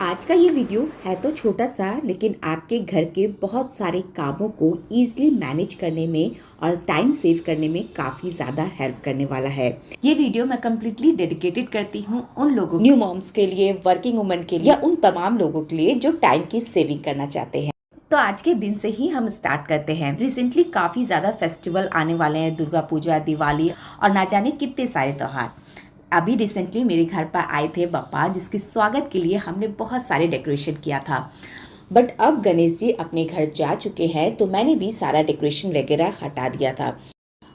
आज का ये वीडियो है तो छोटा सा, लेकिन आपके घर के बहुत सारे कामों को ईजिली मैनेज करने में और टाइम सेव करने में काफ़ी ज़्यादा हेल्प करने वाला है। ये वीडियो मैं कम्प्लीटली डेडिकेटेड करती हूँ उन लोगों, न्यू मॉम्स के लिए, वर्किंग वुमेन के लिए, या उन तमाम लोगों के लिए जो टाइम की सेविंग करना चाहते हैं। तो आज के दिन से ही हम स्टार्ट करते हैं। रिसेंटली काफ़ी ज़्यादा फेस्टिवल आने वाले हैं, दुर्गा पूजा, दिवाली और ना जाने कितने सारे त्योहार। अभी रिसेंटली मेरे घर पर आए थे पापा, जिसके स्वागत के लिए हमने बहुत सारे डेकोरेशन किया था। बट अब गणेश जी अपने घर जा चुके हैं, तो मैंने भी सारा डेकोरेशन वगैरह हटा दिया था।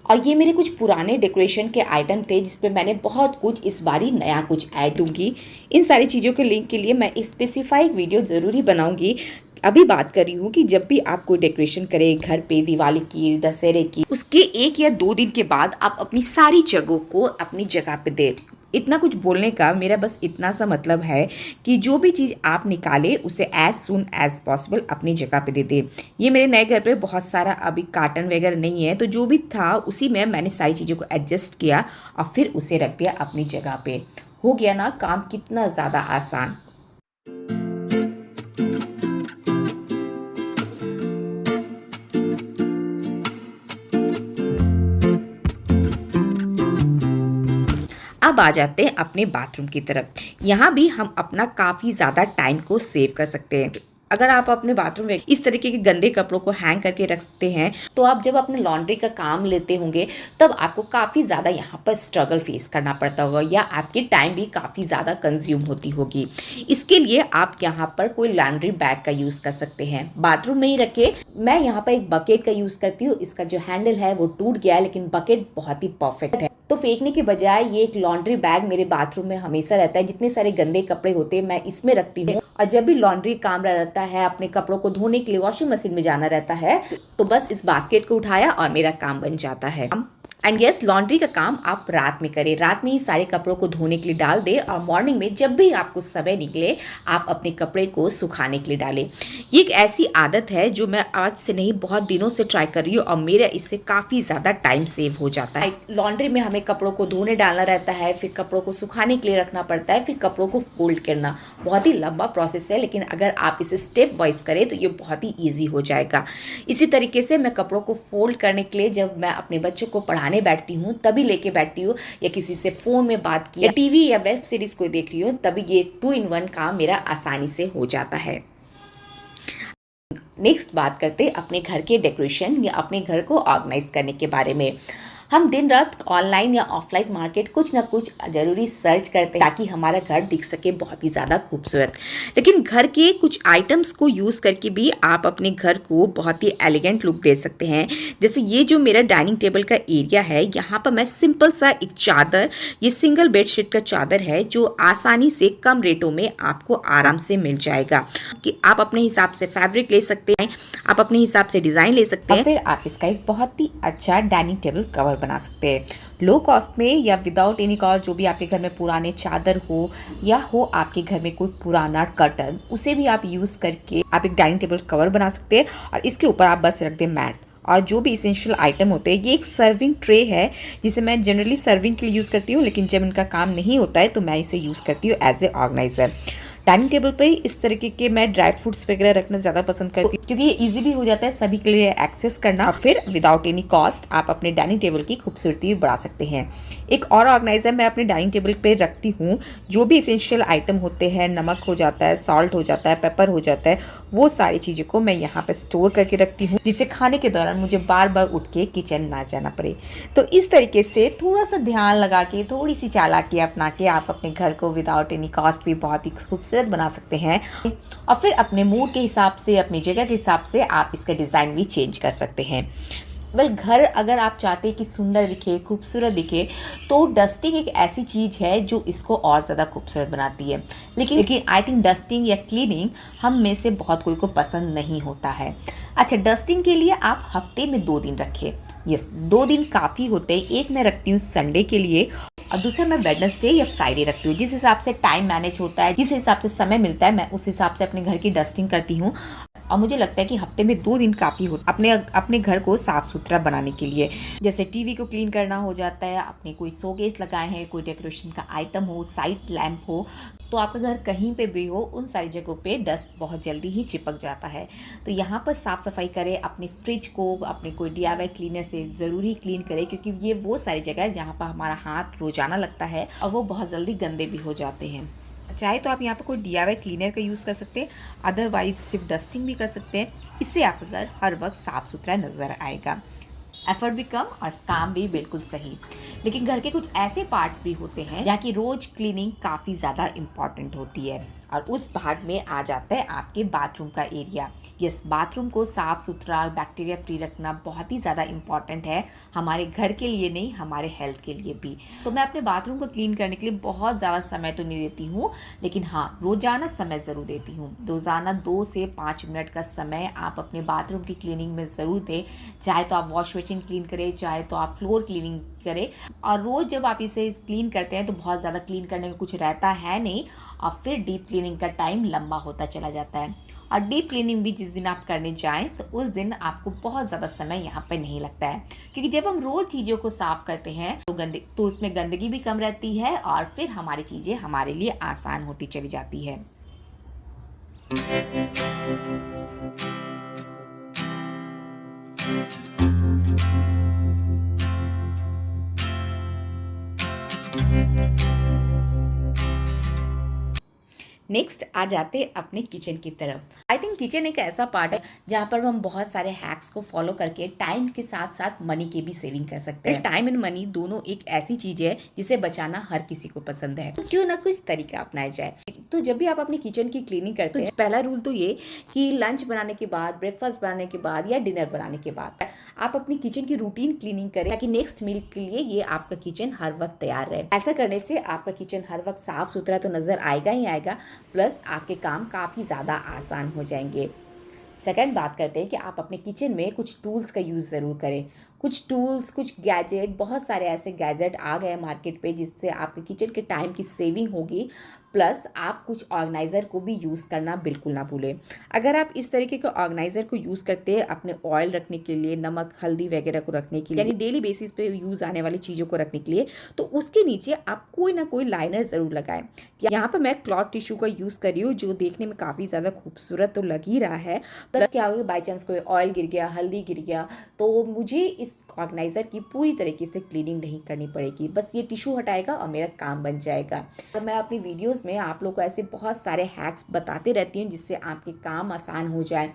और ये मेरे कुछ पुराने डेकोरेशन के आइटम थे जिस पे मैंने बहुत कुछ इस बारी नया कुछ ऐड दूंगी। इन सारी चीज़ों के लिंक के लिए मैं एक स्पेसिफाइक वीडियो ज़रूरी बनाऊंगी। अभी बात कर रही हूँ कि जब भी आप कोई डेकोरेशन करें घर पे, दिवाली की, दशहरे की, उसके 1 या 2 दिन के बाद आप अपनी सारी जगहों को अपनी जगह पे दें। इतना कुछ बोलने का मेरा बस इतना सा मतलब है कि जो भी चीज़ आप निकालें उसे एज सुन एज पॉसिबल अपनी जगह पे दे दें। ये मेरे नए घर पे बहुत सारा अभी कार्टन वगैरह नहीं है, तो जो भी था उसी में मैंने सारी चीज़ों को एडजस्ट किया और फिर उसे रख दिया अपनी जगह पे। हो गया ना काम कितना ज़्यादा आसान। अब आ जाते हैं अपने बाथरूम की तरफ। यहाँ भी हम अपना काफ़ी ज़्यादा टाइम को सेव कर सकते हैं। अगर आप अपने बाथरूम में इस तरीके के गंदे कपड़ों को हैंग करके रखते हैं, तो आप जब अपने लॉन्ड्री का काम लेते होंगे तब आपको काफ़ी ज़्यादा यहाँ पर स्ट्रगल फेस करना पड़ता होगा, या आपकी टाइम भी काफ़ी ज़्यादा कंज्यूम होती होगी। इसके लिए आप यहाँ पर कोई लॉन्ड्री बैग का यूज़ कर सकते हैं, बाथरूम में ही रखे। मैं यहाँ पर एक बकेट का यूज़ करती हूँ। इसका जो हैंडल है वो टूट गया है, लेकिन बकेट बहुत ही परफेक्ट है। तो फेंकने के बजाय ये एक लॉन्ड्री बैग मेरे बाथरूम में हमेशा रहता है। जितने सारे गंदे कपड़े होते हैं मैं इसमें रखती हूँ, और जब भी लॉन्ड्री काम रहता है, अपने कपड़ों को धोने के लिए वॉशिंग मशीन में जाना रहता है, तो बस इस बास्केट को उठाया और मेरा काम बन जाता है। एंड यस, लॉन्ड्री का काम आप रात में करें। रात में ही सारे कपड़ों को धोने के लिए डाल दें, और मॉर्निंग में जब भी आपको समय निकले आप अपने कपड़े को सुखाने के लिए डालें। ये एक ऐसी आदत है जो मैं आज से नहीं बहुत दिनों से ट्राई कर रही हूँ, और मेरा इससे काफ़ी ज़्यादा टाइम सेव हो जाता है। लॉन्ड्री में हमें कपड़ों को धोने डालना रहता है, फिर कपड़ों को सुखाने के लिए रखना पड़ता है, फिर कपड़ों को फोल्ड करना। बहुत ही लंबा प्रोसेस है, लेकिन अगर आप इसे स्टेप वाइज करें तो ये बहुत ही ईजी हो जाएगा। इसी तरीके से मैं कपड़ों को फोल्ड करने के लिए जब मैं अपने बच्चों को पढ़ाने बैठती हूँ तभी लेके बैठती हूँ, या किसी से फ़ोन में बात की, या टीवी या वेब सीरीज़ कोई देख रही हूँ, तभी ये 2 in 1 काम मेरा आसानी से हो जाता है। नेक्स्ट बात करते अपने घर के डेकोरेशन या अपने घर को ऑर्गेनाइज करने के बारे में। हम दिन रात ऑनलाइन या ऑफलाइन मार्केट कुछ ना कुछ ज़रूरी सर्च करते हैं ताकि हमारा घर दिख सके बहुत ही ज़्यादा खूबसूरत। लेकिन घर के कुछ आइटम्स को यूज़ करके भी आप अपने घर को बहुत ही एलिगेंट लुक दे सकते हैं। जैसे ये जो मेरा डाइनिंग टेबल का एरिया है, यहाँ पर मैं सिंपल सा एक चादर, ये सिंगल बेडशीट का चादर है जो आसानी से कम रेटों में आपको आराम से मिल जाएगा। कि आप अपने हिसाब से फैब्रिक ले सकते हैं, आप अपने हिसाब से डिज़ाइन ले सकते हैं, फिर आप इसका एक बहुत ही अच्छा डाइनिंग टेबल कवर बना सकते हैं लो कॉस्ट में या विदाउट एनी कॉस्ट। जो भी आपके घर में पुराने चादर हो, या हो आपके घर में कोई पुराना कर्टन, उसे भी आप यूज़ करके आप एक डाइनिंग टेबल कवर बना सकते हैं, और इसके ऊपर आप बस रख दें मैट और जो भी इसेंशियल आइटम होते हैं। ये एक सर्विंग ट्रे है जिसे मैं जनरली सर्विंग के लिए यूज़ करती हूँ, लेकिन जब इनका काम नहीं होता है तो मैं इसे यूज़ करती हूँ as a organizer. Dining table पे इस तरीके के मैं ड्राई फ्रूट्स वगैरह रखना ज़्यादा पसंद करती हूँ, क्योंकि ये इजी भी हो जाता है सभी के लिए एक्सेस करना। फिर विदाउट एनी कॉस्ट आप अपने डाइनिंग टेबल की खूबसूरती भी बढ़ा सकते हैं। एक और ऑर्गेनाइजर मैं अपने डाइनिंग टेबल पे रखती हूँ। जो भी इसेंशियल आइटम होते हैं, नमक हो जाता है, सॉल्ट हो जाता है, पेपर हो जाता है, वो सारी चीज़ों को मैं यहाँ पर स्टोर करके रखती हूँ, जिससे खाने के दौरान मुझे बार बार उठ के किचन ना जाना पड़े। तो इस तरीके से थोड़ा सा ध्यान लगा के, थोड़ी सी चालाकी अपना के आप अपने घर को विदाउट एनी कॉस्ट भी बहुत ही खूबसूरत बना सकते हैं। और फिर अपने मूड के हिसाब से, अपनी जगह के हिसाब से आप इसका डिज़ाइन भी चेंज कर सकते हैं। घर अगर आप चाहते हैं कि सुंदर दिखे, खूबसूरत दिखे, तो डस्टिंग एक ऐसी चीज़ है जो इसको और ज़्यादा खूबसूरत बनाती है। लेकिन आई थिंक डस्टिंग या क्लीनिंग हम में से बहुत कोई को पसंद नहीं होता है। अच्छा, डस्टिंग के लिए आप हफ्ते में 2 दिन रखें। यस, 2 दिन काफ़ी होते हैं। एक मैं रखती हूँ संडे के लिए, और दूसरा मैं वेडनेसडे या फ्राइडे रखती हूँ। जिस हिसाब से टाइम मैनेज होता है, जिस हिसाब से समय मिलता है, मैं उस हिसाब से अपने घर की डस्टिंग करती हूँ। और मुझे लगता है कि हफ्ते में 2 दिन काफ़ी हो अपने घर को साफ़ सुथरा बनाने के लिए। जैसे टीवी को क्लीन करना हो जाता है, आपने कोई शोकेस लगाए हैं, कोई डेकोरेशन का आइटम हो, साइड लैंप हो, तो आपका घर कहीं पे भी हो, उन सारी जगहों पे डस्ट बहुत जल्दी ही चिपक जाता है। तो यहाँ पर साफ़ सफाई करें, अपने फ्रिज को अपने कोई DIY क्लीनर से ज़रूर ही क्लीन करें, क्योंकि ये वो सारी जगह है जहाँ पर हमारा हाथ रोज़ाना लगता है और वो बहुत जल्दी गंदे भी हो जाते हैं। चाहे तो आप यहाँ पर कोई DIY क्लीनर का यूज़ कर सकते हैं, अदरवाइज सिर्फ डस्टिंग भी कर सकते हैं। इससे आपका घर हर वक्त साफ़ सुथरा नज़र आएगा। एफर्ट भी कम और काम भी बिल्कुल सही। लेकिन घर के कुछ ऐसे पार्ट्स भी होते हैं जहाँ की रोज क्लीनिंग काफ़ी ज़्यादा इम्पॉर्टेंट होती है, और उस भाग में आ जाता है आपके बाथरूम का एरिया। यस, बाथरूम को साफ़ सुथरा बैक्टीरिया फ्री रखना बहुत ही ज़्यादा इम्पॉर्टेंट है, हमारे घर के लिए नहीं, हमारे हेल्थ के लिए भी। तो मैं अपने बाथरूम को क्लीन करने के लिए बहुत ज़्यादा समय तो नहीं देती हूँ, लेकिन हाँ, रोज़ाना समय ज़रूर देती हूँ। रोज़ाना 2 से 5 मिनट का समय आप अपने बाथरूम की क्लीनिंग में ज़रूर दें। चाहे तो आप वॉश बेसिन क्लीन करें, चाहे तो आप फ्लोर क्लीनिंग करें। और रोज़ जब आप इसे क्लीन करते हैं तो बहुत ज़्यादा क्लीन करने का कुछ रहता है नहीं, और फिर डीप क्लीनिंग का टाइम लंबा होता चला जाता है। और डीप क्लीनिंग भी जिस दिन आप करने जाएं तो उस दिन आपको बहुत ज़्यादा समय यहाँ पर नहीं लगता है, क्योंकि जब हम रोज़ चीज़ों को साफ़ करते हैं तो उसमें गंदगी भी कम रहती है, और फिर हमारी चीज़ें हमारे लिए आसान होती चली जाती है। नेक्स्ट आ जाते अपने किचन की तरफ। आई थिंक किचन एक ऐसा पार्ट है जहाँ पर हम बहुत सारे हैक्स को फॉलो करके टाइम के साथ साथ मनी की भी सेविंग कर सकते हैं। टाइम एंड मनी दोनों एक ऐसी चीज है जिसे बचाना हर किसी को पसंद है, तो क्यों ना कुछ तरीका अपनाया जाए। तो जब भी आप अपनी किचन की क्लीनिंग करते हैं, पहला रूल तो ये कि लंच बनाने के बाद, ब्रेकफास्ट बनाने के बाद या डिनर बनाने के बाद आप अपनी किचन की रूटीन क्लीनिंग करें, ताकि नेक्स्ट मील के लिए ये आपका किचन हर वक्त तैयार रहे। ऐसा करने से आपका किचन हर वक्त साफ सुथरा तो नजर आएगा ही आएगा, प्लस आपके काम काफ़ी ज़्यादा आसान हो जाएंगे। सेकंड बात करते हैं कि आप अपने किचन में कुछ टूल्स का यूज़ ज़रूर करें। कुछ टूल्स, कुछ गैजेट, बहुत सारे ऐसे गैजेट आ गए मार्केट पे जिससे आपके किचन के टाइम की सेविंग होगी, प्लस आप कुछ ऑर्गेनाइज़र को भी यूज़ करना बिल्कुल ना भूलें। अगर आप इस तरीके के ऑर्गेनाइज़र को यूज़ करते हैं अपने ऑयल रखने के लिए, नमक हल्दी वगैरह को रखने के लिए, यानी डेली बेसिस पे यूज़ आने वाली चीज़ों को रखने के लिए, तो उसके नीचे आप कोई ना कोई लाइनर ज़रूर लगाएं। यहाँ पर मैं क्लॉथ टिश्यू का यूज़ कर रही हूँ, जो देखने में काफ़ी ज़्यादा खूबसूरत तो लग ही रहा है। प्लस क्या होगा, बाई चांस कोई ऑयल गिर गया, हल्दी गिर गया, तो मुझे इस ऑर्गेनाइज़र की पूरी तरीके से क्लीनिंग नहीं करनी पड़ेगी, बस ये टिश्यू हटाएगा और मेरा काम बन जाएगा। और मैं अपनी वीडियोस में आप लोग को ऐसे बहुत सारे हैक्स बताते रहती हूँ जिससे आपके काम आसान हो जाए।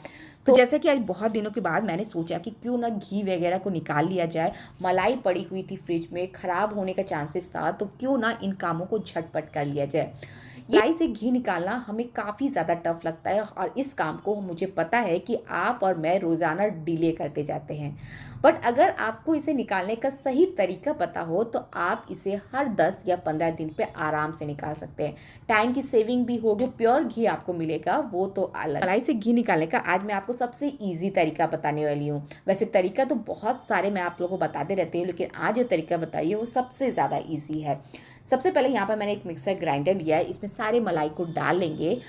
तो जैसे कि आज बहुत दिनों के बाद मैंने सोचा कि क्यों ना घी वगैरह को निकाल लिया जाए। मलाई पड़ी हुई थी फ्रिज में, ख़राब होने का चांसेस था, तो क्यों ना इन कामों को झटपट कर लिया जाए। मलाई से घी निकालना हमें काफ़ी ज़्यादा टफ लगता है, और इस काम को मुझे पता है कि आप और मैं रोज़ाना डिले करते जाते हैं। बट अगर आपको इसे निकालने का सही तरीका पता हो तो आप इसे हर 10 या 15 दिन पे आराम से निकाल सकते हैं। टाइम की सेविंग भी होगी, जो प्योर घी आपको मिलेगा वो तो अलग। मलाई से घी निकालने का आज मैं आपको सबसे ईजी तरीका बताने वाली हूँ। वैसे तरीका तो बहुत सारे मैं आप लोगों को बताते रहती हूँ, लेकिन आज जो तरीका बताइए वो सबसे ज़्यादा ईजी है। सबसे पहले यहाँ पर मैंने एक मिक्सर ग्राइंडर लिया है, इसमें सारे मलाई को डाल लेंगे,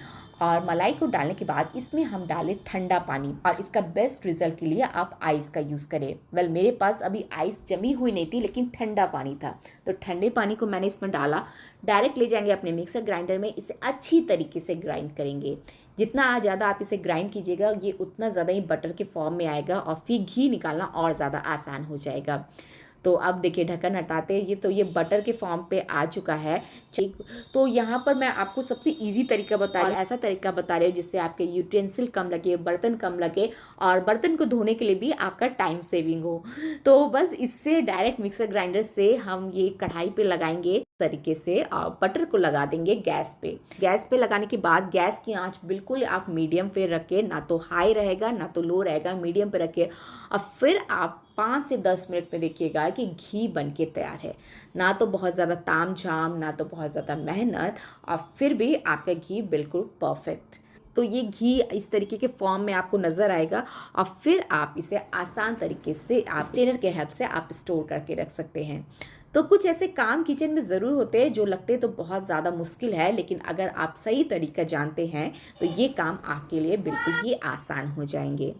और मलाई को डालने के बाद इसमें हम डालें ठंडा पानी, और इसका बेस्ट रिजल्ट के लिए आप आइस का यूज़ करें। वेल मेरे पास अभी आइस जमी हुई नहीं थी, लेकिन ठंडा पानी था, तो ठंडे पानी को मैंने इसमें डाला। डायरेक्ट ले जाएंगे अपने मिक्सर ग्राइंडर में, इसे अच्छी तरीके से ग्राइंड करेंगे। जितना ज़्यादा आप इसे ग्राइंड कीजिएगा ये उतना ज़्यादा ही बटर के फॉर्म में आएगा, और फिर घी निकालना और ज़्यादा आसान हो जाएगा। तो अब देखिए ढक्कन हटाते हैं, ये बटर के फॉर्म पे आ चुका है। तो यहाँ पर मैं आपको सबसे इजी तरीका बता रही हूँ, ऐसा तरीका बता रही हूँ जिससे आपके यूटेंसिल कम लगे, बर्तन कम लगे, और बर्तन को धोने के लिए भी आपका टाइम सेविंग हो। तो बस इससे डायरेक्ट मिक्सर ग्राइंडर से हम ये कढ़ाई पे लगाएंगे तरीके से, और बटर को लगा देंगे गैस पे। गैस पे लगाने के बाद गैस की आंच बिल्कुल आप मीडियम पे रखें, ना तो हाई रहेगा ना तो लो रहेगा, मीडियम पे रखें। और फिर आप 5 से 10 मिनट में देखिएगा कि घी बन के तैयार है। ना तो बहुत ज़्यादा ताम झाम, ना तो बहुत ज़्यादा मेहनत, और फिर भी आपका घी बिल्कुल परफेक्ट। तो ये घी इस तरीके के फॉर्म में आपको नज़र आएगा, और फिर आप इसे आसान तरीके से आप स्ट्रेनर के हेल्प से आप स्टोर करके रख सकते हैं। तो कुछ ऐसे काम किचन में ज़रूर होते हैं जो लगते तो बहुत ज़्यादा मुश्किल है, लेकिन अगर आप सही तरीका जानते हैं तो ये काम आपके लिए बिल्कुल ही आसान हो जाएंगे।